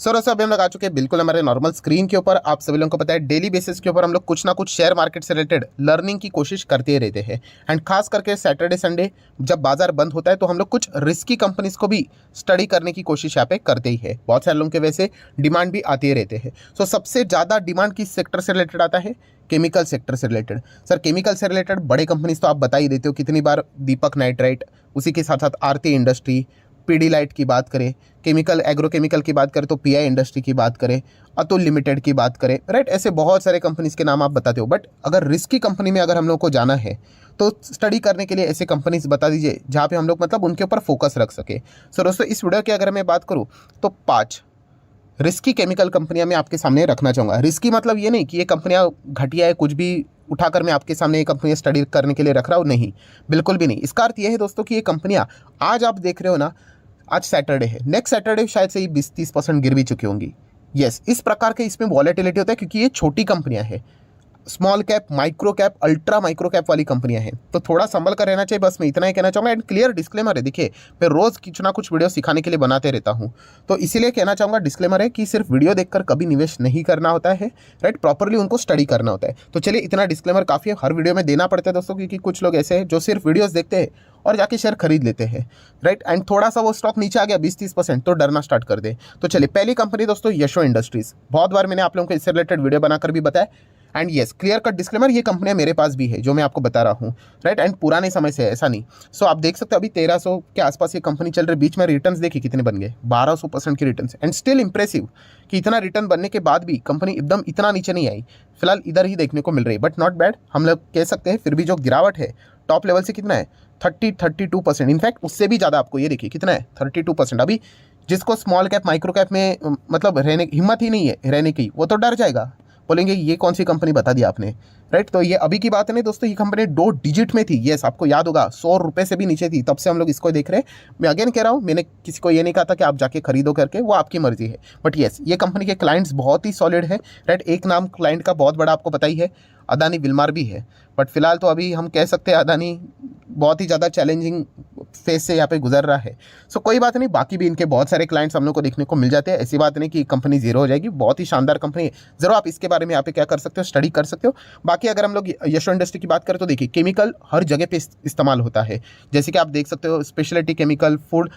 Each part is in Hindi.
सर ऐसा अभी हम लोग आ चुके हैं बिल्कुल हमारे नॉर्मल स्क्रीन के ऊपर। आप सभी लोगों को पता है डेली बेसिस के ऊपर हम लोग कुछ ना कुछ शेयर मार्केट से रिलेटेड लर्निंग की कोशिश करते ही रहते हैं। एंड खास करके सैटरडे संडे जब बाजार बंद होता है तो हम लोग कुछ रिस्की कंपनीज को भी स्टडी करने की कोशिश यहाँ पे करते ही है। बहुत सारे लोगों के वैसे डिमांड भी आते ही रहते हैं। सो सबसे ज़्यादा डिमांड किस सेक्टर से रिलेटेड आता है? केमिकल सेक्टर से रिलेटेड। सर केमिकल से रिलेटेड बड़े कंपनीज तो आप बता ही देते हो कितनी बार, दीपक नाइट्राइट, उसी के साथ साथ आरती इंडस्ट्री, पीडीलाइट की बात करें, केमिकल एग्रोकेमिकल की बात करें तो पीआई इंडस्ट्री की बात करें, अतुल लिमिटेड की बात करें, राइट। ऐसे बहुत सारे कंपनीज के नाम आप बताते हो। बट अगर रिस्की कंपनी में अगर हम लोग को जाना है तो स्टडी करने के लिए ऐसे कंपनीज बता दीजिए जहाँ पे हम लोग मतलब उनके ऊपर फोकस रख सके। सो दोस्तों इस वीडियो की अगर मैं बात करूँ तो 5 रिस्की केमिकल कंपनियां मैं आपके सामने रखना चाहूँगा। रिस्की मतलब ये नहीं कि ये कंपनियां घटिया है, कुछ भी उठाकर मैं आपके सामने ये कंपनियां स्टडी करने के लिए रख रहा हूँ, नहीं, बिल्कुल भी नहीं। इसका अर्थ ये है दोस्तों कि ये कंपनियां आज आप देख रहे हो ना, आज सैटरडे है, नेक्स्ट सैटरडे शायद से ही 20-30% गिर भी चुकी होंगी। यस, इस प्रकार के इसमें वॉलेटिलिटी होता है क्योंकि ये छोटी कंपनियां हैं, small cap, micro cap, ultra micro cap वाली कंपनियां हैं, तो थोड़ा संभल कर रहना चाहिए। बस मैं इतना ही कहना चाहूँगा। एंड क्लियर डिस्क्लेमर है, देखिए मैं रोज़ कुछ ना कुछ वीडियो सिखाने के लिए बनाते रहता हूँ, तो इसीलिए कहना चाहूँगा, डिस्क्लेमर है कि सिर्फ वीडियो देखकर कभी निवेश नहीं करना होता है, राइट, प्रॉपरली उनको स्टडी करना होता है। तो चलिए इतना डिस्क्लेमर काफ़ी है, हर वीडियो में देना पड़ता है दोस्तों, क्योंकि कुछ लोग ऐसे हैं जो सिर्फ वीडियोज़ देखते हैं और जाके शेयर खरीद लेते हैं, राइट। एंड थोड़ा सा वो स्टॉक नीचे आ गया 20-30% तो डरना स्टार्ट कर दे। तो चलिए पहली कंपनी दोस्तों यशो इंडस्ट्रीज। बहुत बार मैंने आप लोगों को इससे रिलेटेड वीडियो बनाकर भी बताया। And yes, clear cut disclaimer, ये कंपनियां मेरे पास भी है जो मैं आपको बता रहा हूँ, राइट। एंड पुराने समय से है, ऐसा नहीं। सो आप देख सकते हो अभी 1300 के आसपास ये कंपनी चल रही है। बीच में रिटर्न्स देखिए कितने बन गए, 1200% की रिटर्न्स। एंड स्टिल इंप्रेसिव कि इतना रिटर्न बनने के बाद भी कंपनी एकदम इतना नीचे नहीं आई, फिलहाल इधर ही देखने को मिल रही है। बट नॉट बैड, हम लोग कह सकते हैं। फिर भी जो गिरावट है टॉप लेवल से कितना है, 32%। इनफैक्ट उससे भी ज़्यादा, आपको ये देखिए कितना है, 32%। अभी जिसको स्मॉल कैप माइक्रो कैप में मतलब रहने हिम्मत ही नहीं है रहने की, वो तो डर जाएगा, बोलेंगे ये कौन सी कंपनी बता दी आपने, राइट। तो ये अभी की बात नहीं दोस्तों, ये कंपनी 2 डिजिट में थी। यस, आपको याद होगा 100 रुपये से भी नीचे थी, तब से हम लोग इसको देख रहे हैं। मैं अगेन कह रहा हूँ, मैंने किसी को ये नहीं कहा था कि आप जाके खरीदो करके, वो आपकी मर्जी है। बट यस, ये कंपनी के क्लाइंट्स बहुत ही सॉलिड है, राइट। एक नाम क्लाइंट का बहुत बड़ा आपको पता ही है, अदानी विल्मार भी है। बट फिलहाल तो अभी हम कह सकते हैं अदानी बहुत ही ज़्यादा चैलेंजिंग फेज से यहाँ पे गुजर रहा है। सो कोई बात नहीं, बाकी भी इनके बहुत सारे क्लाइंट्स हम लोग को देखने को मिल जाते हैं। ऐसी बात नहीं कि कंपनी जीरो हो जाएगी, बहुत ही शानदार कंपनी है। जरूर आप इसके बारे में यहाँ पे क्या कर सकते हो, स्टडी कर सकते हो। बाकी अगर हम लोग यशो इंडस्ट्री की बात करें तो देखिए केमिकल हर जगह पे इस्तेमाल होता है। जैसे कि आप देख सकते हो स्पेशलिटी केमिकल, फूड,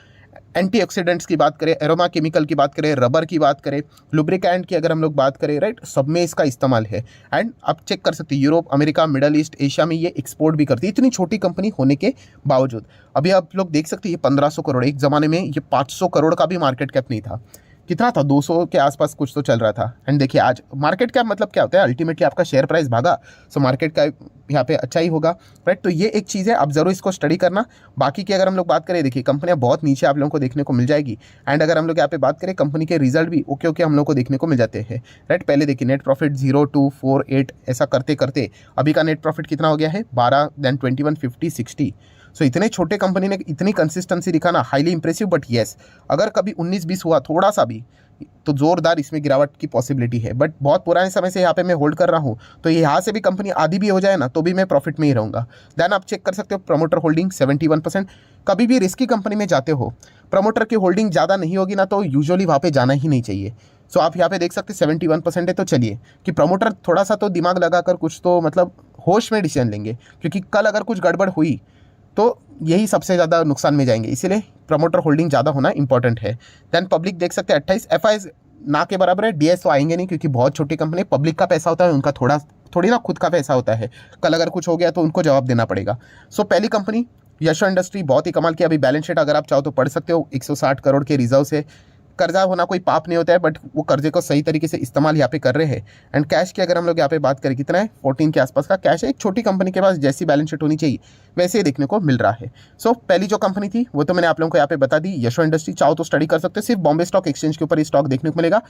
एंटीऑक्सीडेंट्स की बात करें, एरोमा केमिकल की बात करें, रबर की बात करें, लुब्रिकेंट की अगर हम लोग बात करें, राइट, सब में इसका इस्तेमाल है। एंड आप चेक कर सकते हैं Europe, America, middle east, Asia में ये एक्सपोर्ट भी करती है, इतनी छोटी कंपनी होने के बावजूद। अभी आप लोग देख सकते हैं ये 1500 करोड़, एक ज़माने में ये 500 करोड़ का भी मार्केट कैप नहीं था। कितना था, 200 के आसपास कुछ तो चल रहा था। एंड देखिए आज मार्केट कैप मतलब क्या होता है, अल्टीमेटली आपका शेयर प्राइस भागा, सो मार्केट का यहाँ पे अच्छा ही होगा, राइट। तो ये एक चीज़ है, आप जरूर इसको स्टडी करना। बाकी की अगर हम लोग बात करें, देखिए कंपनियां बहुत नीचे आप लोगों को देखने को मिल जाएगी। एंड अगर हम लोग यहाँ पे बात करें कंपनी के रिजल्ट भी ओके ओके हम लोग को देखने को मिल जाते हैं, राइट। पहले देखिए नेट प्रॉफिट 0, 2, 4, 8 ऐसा करते करते अभी का नेट प्रॉफिट कितना हो गया है, 12, देन 21, 50, 60। सो इतने छोटे कंपनी ने इतनी कंसिस्टेंसी दिखाना, हाईली इंप्रेसिव। बट येस, अगर कभी 19-20 हुआ थोड़ा सा भी तो जोरदार इसमें गिरावट की पॉसिबिलिटी है। बट बहुत पुराने समय से यहाँ पे मैं होल्ड कर रहा हूँ, तो यहाँ से भी कंपनी आधी भी हो जाए ना तो भी मैं प्रॉफिट में ही रहूँगा। देन आप चेक कर सकते हो प्रमोटर होल्डिंग 71%। कभी भी रिस्की कंपनी में जाते हो, प्रमोटर की होल्डिंग ज़्यादा नहीं होगी ना तो यूजुअली वहाँ पे जाना ही नहीं चाहिए। सो आप यहाँ पे देख सकते 71% है। तो चलिए कि प्रमोटर थोड़ा सा तो दिमाग लगाकर कुछ तो मतलब होश में डिसीजन लेंगे, क्योंकि कल अगर कुछ गड़बड़ हुई तो यही सबसे ज़्यादा नुकसान में जाएंगे, इसीलिए प्रमोटर होल्डिंग ज़्यादा होना इंपॉर्टेंट है। देन पब्लिक देख सकते हैं 28, एफआईज ना के बराबर है, डीएस तो आएंगे नहीं क्योंकि बहुत छोटी कंपनी, पब्लिक का पैसा होता है, उनका थोड़ी ना खुद का पैसा होता है, कल अगर कुछ हो गया तो उनको जवाब देना पड़ेगा। सो पहली कंपनी यशो इंडस्ट्री, बहुत ही कमाल की। अभी बैलेंस शीट अगर आप चाहो तो पढ़ सकते हो, 160 करोड़ के रिजर्व से। कर्जा होना कोई पाप नहीं होता है, बट वो कर्जे को सही तरीके से इस्तेमाल यहाँ पे कर रहे हैं। एंड कैश की अगर हम लोग यहाँ पे बात करें, कितना है, 14 के आसपास का कैश है। एक छोटी कंपनी के पास जैसी बैलेंस शीट होनी चाहिए वैसे ही देखने को मिल रहा है। सो पहली जो कंपनी थी वो तो मैंने आप लोगों को यहाँ पे बता दी, यशो इंडस्ट्री। चाहो तो स्टडी कर सकते हो, सिर्फ बॉम्बे स्टॉक एक्सचेंज के ऊपर ये स्टॉक देखने को मिलेगा।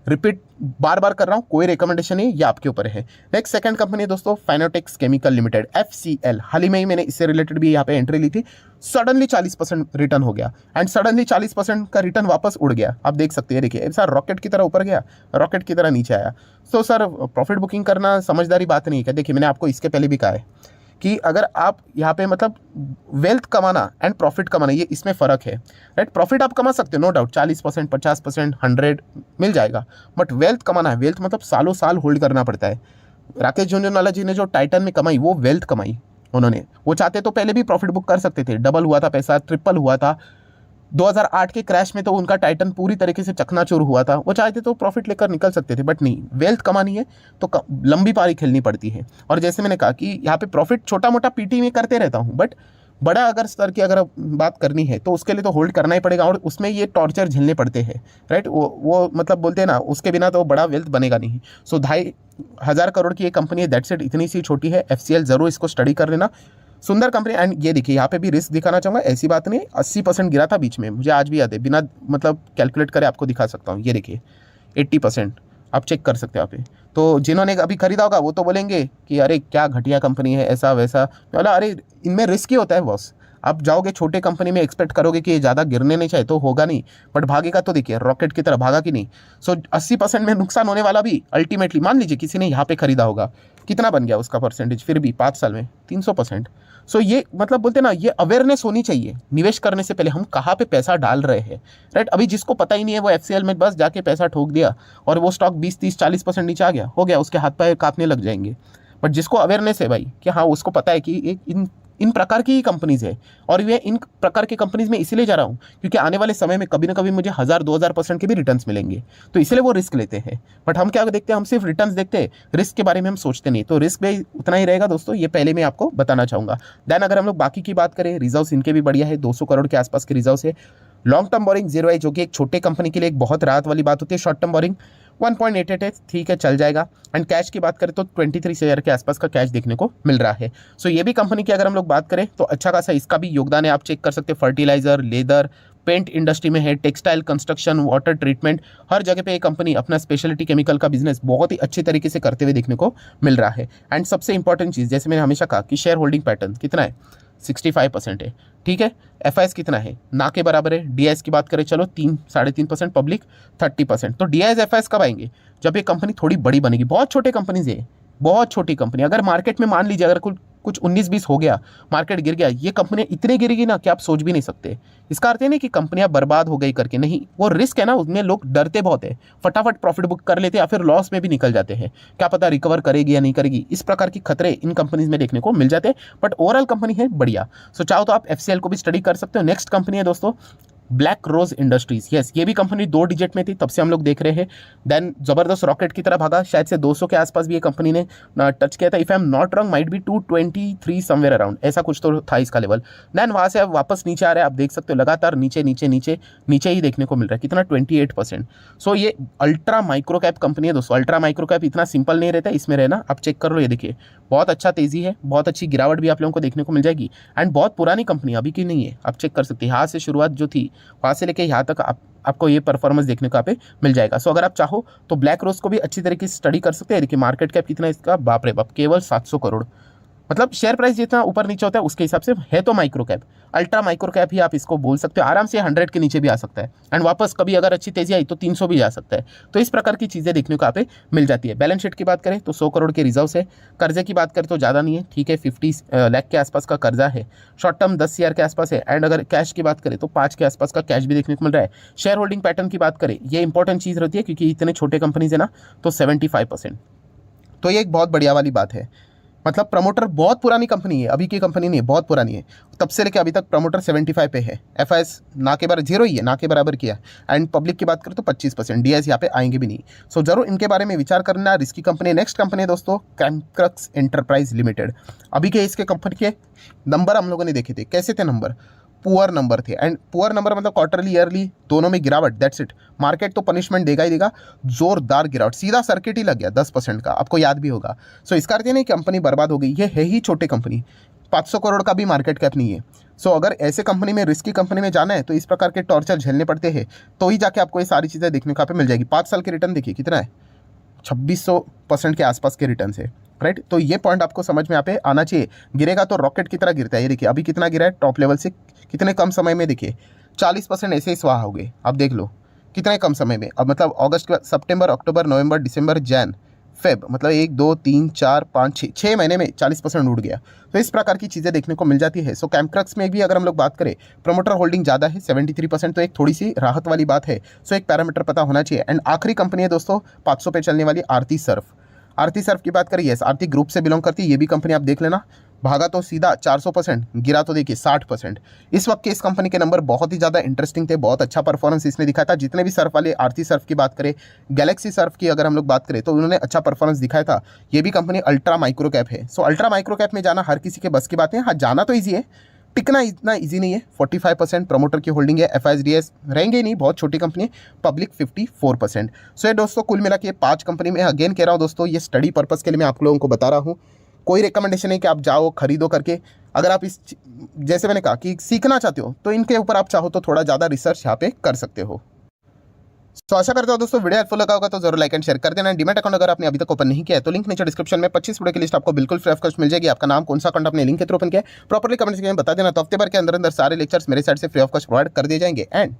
रिपीट बार बार कर रहा हूँ, कोई रिकमेंडेशन नहीं, ये आपके ऊपर है। नेक्स्ट सेकंड कंपनी है दोस्तों फाइनोटेक्स केमिकल लिमिटेड, FCL। हाल ही में ही मैंने इससे रिलेटेड भी यहाँ पे एंट्री ली थी। सडनली 40% रिटर्न हो गया, एंड सडनली 40% का रिटर्न वापस उड़ गया। आप देख सकते हैं, देखिए सर रॉकेट की तरह ऊपर गया, रॉकेट की तरह नीचे आया। सो सर प्रॉफिट बुकिंग करना समझदारी बात नहीं है क्या? देखिए मैंने आपको इसके पहले भी कहा है कि अगर आप यहाँ पे मतलब वेल्थ कमाना एंड प्रॉफिट कमाना, ये इसमें फ़र्क है, राइट। प्रॉफिट आप कमा सकते हो नो डाउट, 40%, 50%, 100 मिल जाएगा, बट वेल्थ कमाना है, वेल्थ मतलब सालों साल होल्ड करना पड़ता है। राकेश झुनझुनवाला जी ने जो टाइटन में कमाई, वो वेल्थ कमाई उन्होंने। वो चाहते तो पहले भी प्रॉफिट बुक कर सकते थे, डबल हुआ था पैसा, ट्रिपल हुआ था। 2008 के क्रैश में तो उनका टाइटन पूरी तरीके से चकनाचूर हुआ था, वो चाहते तो प्रॉफिट लेकर निकल सकते थे, बट नहीं, वेल्थ कमानी है तो लंबी पारी खेलनी पड़ती है। और जैसे मैंने कहा कि यहाँ पे प्रॉफिट छोटा मोटा पीटी में करते रहता हूँ, बट बड़ा अगर स्तर की अगर बात करनी है तो उसके लिए तो होल्ड करना ही पड़ेगा, और उसमें ये टॉर्चर झेलने पड़ते हैं, राइट। वो मतलब बोलते हैं ना, उसके बिना तो बड़ा वेल्थ बनेगा नहीं। सो 2,500 करोड़ की ये कंपनी है, दैट्स इट, इतनी सी छोटी है। FCL जरूर इसको स्टडी कर लेना, सुंदर कंपनी। एंड ये देखिए यहाँ पे भी रिस्क दिखाना चाहूँगा, ऐसी बात नहीं, 80% गिरा था बीच में, मुझे आज भी याद है, बिना मतलब कैलकुलेट करे आपको दिखा सकता हूँ। ये देखिए 80% आप चेक कर सकते हो यहाँ पे। तो जिन्होंने अभी खरीदा होगा वो तो बोलेंगे कि अरे क्या घटिया कंपनी है, ऐसा वैसा। बोला अरे इनमें रिस्क ही होता है बॉस, आप जाओगे छोटे कंपनी में एक्सपेक्ट करोगे कि ये ज़्यादा गिरने नहीं चाहिए, तो होगा नहीं, बट भागेगा तो देखिए रॉकेट की तरह भागा कि नहीं। सो 80% में नुकसान होने वाला भी अल्टीमेटली, मान लीजिए किसी ने यहाँ पे खरीदा होगा, कितना बन गया उसका परसेंटेज, फिर भी 5 साल में 300%। सो ये मतलब बोलते ना, ये अवेयरनेस होनी चाहिए निवेश करने से पहले, हम कहाँ पे पैसा डाल रहे हैं, राइट। अभी जिसको पता ही नहीं है वो FCL में बस जाके पैसा ठोक दिया और वो स्टॉक 20, 30, 40% नीचे आ गया, हो गया, उसके हाथ पैर कांपने लग जाएंगे। बट जिसको अवेयरनेस है भाई कि हाँ, उसको पता है कि एक इन प्रकार की ही कंपनीज है, और ये इन प्रकार की कंपनीज में इसीलिए जा रहा हूँ क्योंकि आने वाले समय में कभी ना कभी मुझे 1000-2000% के भी रिटर्न्स मिलेंगे, तो इसलिए वो रिस्क लेते हैं। बट हम क्या देखते हैं, हम सिर्फ रिटर्न्स देखते हैं, रिस्क के बारे में हम सोचते नहीं, तो रिस्क भी उतना ही रहेगा दोस्तों, ये पहले मैं आपको बताना चाहूँगा। देन अगर हम लोग बाकी की बात करें, रिजर्व्स इनके भी बढ़िया है, 200 करोड़ के आसपास के रिजर्व्स है। लॉन्ग टर्म बोरिंग 0 है, जो कि एक छोटे कंपनी के लिए एक बहुत राहत वाली बात होती है। शॉर्ट टर्म बोरिंग 1.88 है, ठीक है, चल जाएगा। एंड कैश की बात करें तो 23 शेयर के आसपास का कैश देखने को मिल रहा है। सो ये भी कंपनी की अगर हम लोग बात करें तो अच्छा खासा इसका भी योगदान है, आप चेक कर सकते हैं। फर्टिलाइजर, लेदर, पेंट इंडस्ट्री में है, टेक्सटाइल, कंस्ट्रक्शन, वाटर ट्रीटमेंट, हर जगह पे ये कंपनी अपना स्पेशलिटी केमिकल का बिजनेस बहुत ही अच्छे तरीके से करते हुए देखने को मिल रहा है। एंड सबसे इंपॉर्टेंट चीज़, जैसे मैंने हमेशा कहा कि शेयर होल्डिंग पैटर्न कितना है, 65% है, ठीक है। FIS कितना है, ना के बराबर है। DIS की बात करें चलो 3-3.5%, पब्लिक 30%। तो DIS FIS कब आएंगे, जब ये कंपनी थोड़ी बड़ी बनेगी। बहुत छोटे कंपनीज है, बहुत छोटी कंपनी। अगर मार्केट में मान लीजिए अगर कुछ 19-20 हो गया, मार्केट गिर गया, ये कंपनी इतनी गिरेगी ना कि आप सोच भी नहीं सकते। इसका अर्थ है नहीं कि कंपनियां बर्बाद हो गई करके, नहीं, वो रिस्क है ना, उसमें लोग डरते बहुत है, फटाफट प्रॉफिट बुक कर लेते हैं या फिर लॉस में भी निकल जाते हैं, क्या पता रिकवर करेगी या नहीं करेगी। इस प्रकार की खतरे इन कंपनीज में देखने को मिल जाते हैं, बट ओवरऑल कंपनी है बढ़िया। सो चाहो तो आप FCL को भी स्टडी कर सकते हो। नेक्स्ट कंपनी है दोस्तों ब्लैक रोज इंडस्ट्रीज। यस, ये भी कंपनी 2 डिजिट में थी, तब से हम लोग देख रहे हैं। देन जबरदस्त रॉकेट की तरह भागा, शायद से 200 के आसपास भी ये कंपनी ने टच किया था। If I am not wrong, might be 223 somewhere around, ऐसा कुछ तो था इसका लेवल। देन वहाँ से अब वापस नीचे आ रहा है, आप देख सकते हो लगातार नीचे नीचे नीचे नीचे ही देखने को मिल रहा है। कितना, 28%। सो ये अल्ट्रा माइक्रो कैप कंपनी है दोस्तों। अल्ट्रा माइक्रो कैप इतना सिंपल नहीं रहता, इसमें रहना, आप चेक कर लो। ये देखिए बहुत अच्छा तेजी है, बहुत अच्छी गिरावट भी आप लोगों को देखने को मिल जाएगी। एंड बहुत पुरानी कंपनी, अभी की नहीं है, आप चेक कर सकते हैं। यहाँ से शुरुआत जो थी, वहाँ से लेके यहाँ तक आपको ये परफॉर्मेंस देखने को यहाँ पे मिल जाएगा। सो अगर आप चाहो तो ब्लैक रोज को भी अच्छी तरीके से स्टडी कर सकते हैं। देखिए मार्केट कैप कितना है इसका, बाप रे बाप, केवल 700 करोड़। मतलब शेयर प्राइस जितना ऊपर नीचे होता है उसके हिसाब से है तो micro cap, ultra micro cap ही आप इसको बोल सकते हो। आराम से 100 के नीचे भी आ सकता है, एंड वापस कभी अगर अच्छी तेजी आई तो 300 भी जा सकता है। तो इस प्रकार की चीज़ें देखने को यहाँ पे मिल जाती है। बैलेंस शीट की बात करें तो 100 करोड़ के रिजर्व्स है। कर्जे की बात करें तो ज़्यादा नहीं है, ठीक है, 50 लाख के आसपास का कर्जा है। शॉर्ट टर्म 10 CR के आसपास है। एंड अगर कैश की बात करें तो 5 के आसपास का कैश भी देखने को मिल रहा है। शेयर होल्डिंग पैटर्न की बात करें, ये इंपॉर्टेंट चीज़ रहती है क्योंकि इतने छोटे कंपनीज है ना, तो 75%, तो ये एक बहुत बढ़िया वाली बात है। मतलब प्रमोटर बहुत पुरानी कंपनी है, अभी की कंपनी नहीं है, बहुत पुरानी है। तब से लेकर अभी तक प्रमोटर 75 पे है। FIS ना के बराबर 0 ही है, ना के बराबर किया। एंड पब्लिक की बात करें तो 25%। DIS यहाँ पे आएंगे भी नहीं। सो जरूर इनके बारे में विचार करना। Risky company. नेक्स्ट कंपनी है दोस्तों कैमक्रक्स एंटरप्राइज लिमिटेड। अभी के इसके कंपनी के नंबर हम लोगों ने देखे थे, कैसे थे नंबर, पुअर नंबर थे। एंड पुअर नंबर मतलब क्वार्टरली ईयरली दोनों में गिरावट, दैट्स इट। मार्केट तो पनिशमेंट देगा ही देगा, जोरदार गिरावट, सीधा सर्किट ही लग गया 10% का, आपको याद भी होगा। सो इसका अर्थ नहीं कंपनी बर्बाद हो गई, ये है ही छोटे कंपनी, 500 करोड़ का भी मार्केट कैप नहीं है। सो अगर ऐसे कंपनी में, रिस्की कंपनी में जाना है तो इस प्रकार के टॉर्चर झेलने पड़ते हैं, तो ही जाके आपको ये सारी चीज़ें देखने को यहाँ पे मिल जाएगी। 5 साल के रिटर्न देखिए कितना है, 2600% के आसपास के रिटर्न है, राइट। तो ये पॉइंट आपको समझ में यहाँ पे आना चाहिए। गिरेगा तो रॉकेट की तरह गिरता है। ये देखिए अभी कितना गिरा है टॉप लेवल से, कितने कम समय में, देखिए 40% ऐसे ही स्वाहा हो गए। आप देख लो कितने कम समय में। अब मतलब अगस्त के बाद सितंबर, अक्टूबर, नवंबर, दिसंबर, जैन, फेब मतलब 1 2 3 4 5 6 महीने में 40% उड़ गया। तो इस प्रकार की चीज़ें देखने को मिल जाती है। सो कैमक्रक्स में भी अगर हम लोग बात करें, प्रमोटर होल्डिंग ज़्यादा है 73%, तो एक थोड़ी सी राहत वाली बात है। सो एक पैरामीटर पता होना चाहिए। एंड आखिरी कंपनी है दोस्तों 500 पे चलने वाली आरती सर्फ। आरती सर्फ की बात करें, यस आरती ग्रुप से बिलोंग करती है, ये भी कंपनी आप देख लेना। भागा तो सीधा 400%, गिरा तो देखिए 60%। इस वक्त के इस कंपनी के नंबर बहुत ही ज़्यादा इंटरेस्टिंग थे, बहुत अच्छा परफॉर्मेंस इसने दिखाया था। जितने भी सर्फ वाले, आरती सर्फ की बात करें, गैलेक्सी सर्फ की अगर हम लोग बात करें, तो उन्होंने अच्छा परफॉर्मेंस दिखाया था। ये भी कंपनी अल्ट्रा माइक्रो कैप है। सो अल्ट्रा माइक्रो कैप में जाना हर किसी के बस की बात है। हाँ, जाना तो ईजी है, टिकना इतना इजी नहीं है। 45% प्रमोटर की होल्डिंग है, एफआईएसडीएस रहेंगे ही नहीं, बहुत छोटी कंपनी है, पब्लिक 54%। सो ये दोस्तों कुल मिला के 5 कंपनी में, अगेन कह रहा हूँ दोस्तों, ये स्टडी पर्पस के लिए मैं आप लोगों को बता रहा हूँ। कोई रिकमेंडेशन नहीं कि आप जाओ खरीदो करके। अगर आप इस, जैसे मैंने कहा कि सीखना चाहते हो, तो इनके ऊपर आप चाहो तो थोड़ा ज़्यादा रिसर्च यहाँ पे कर सकते हो। तो आशा करता हूं दोस्तों वीडियो हेल्पफुल लगा होगा, तो जरूर लाइक एंड शेयर कर देना। डीमैट अकाउंट अगर आपने अभी तक ओपन नहीं किया है, तो लिंक नीचे डिस्क्रिप्शन में 25 वीडियो की लिस्ट आपको बिल्कुल फ्री ऑफ कॉस्ट मिल जाएगी। आपका नाम, कौन सा अकाउंट आपने लिंक के थ्रू ओपन किया है, प्रॉपर्ली कमेंट सेक्शन में बता देना। तो हफ्ते भर के अंदर सारे लेक्चर्स मेरे साइड से फ्री ऑफ कॉस्ट प्रोवाइड कर दिए जाएंगे। एंड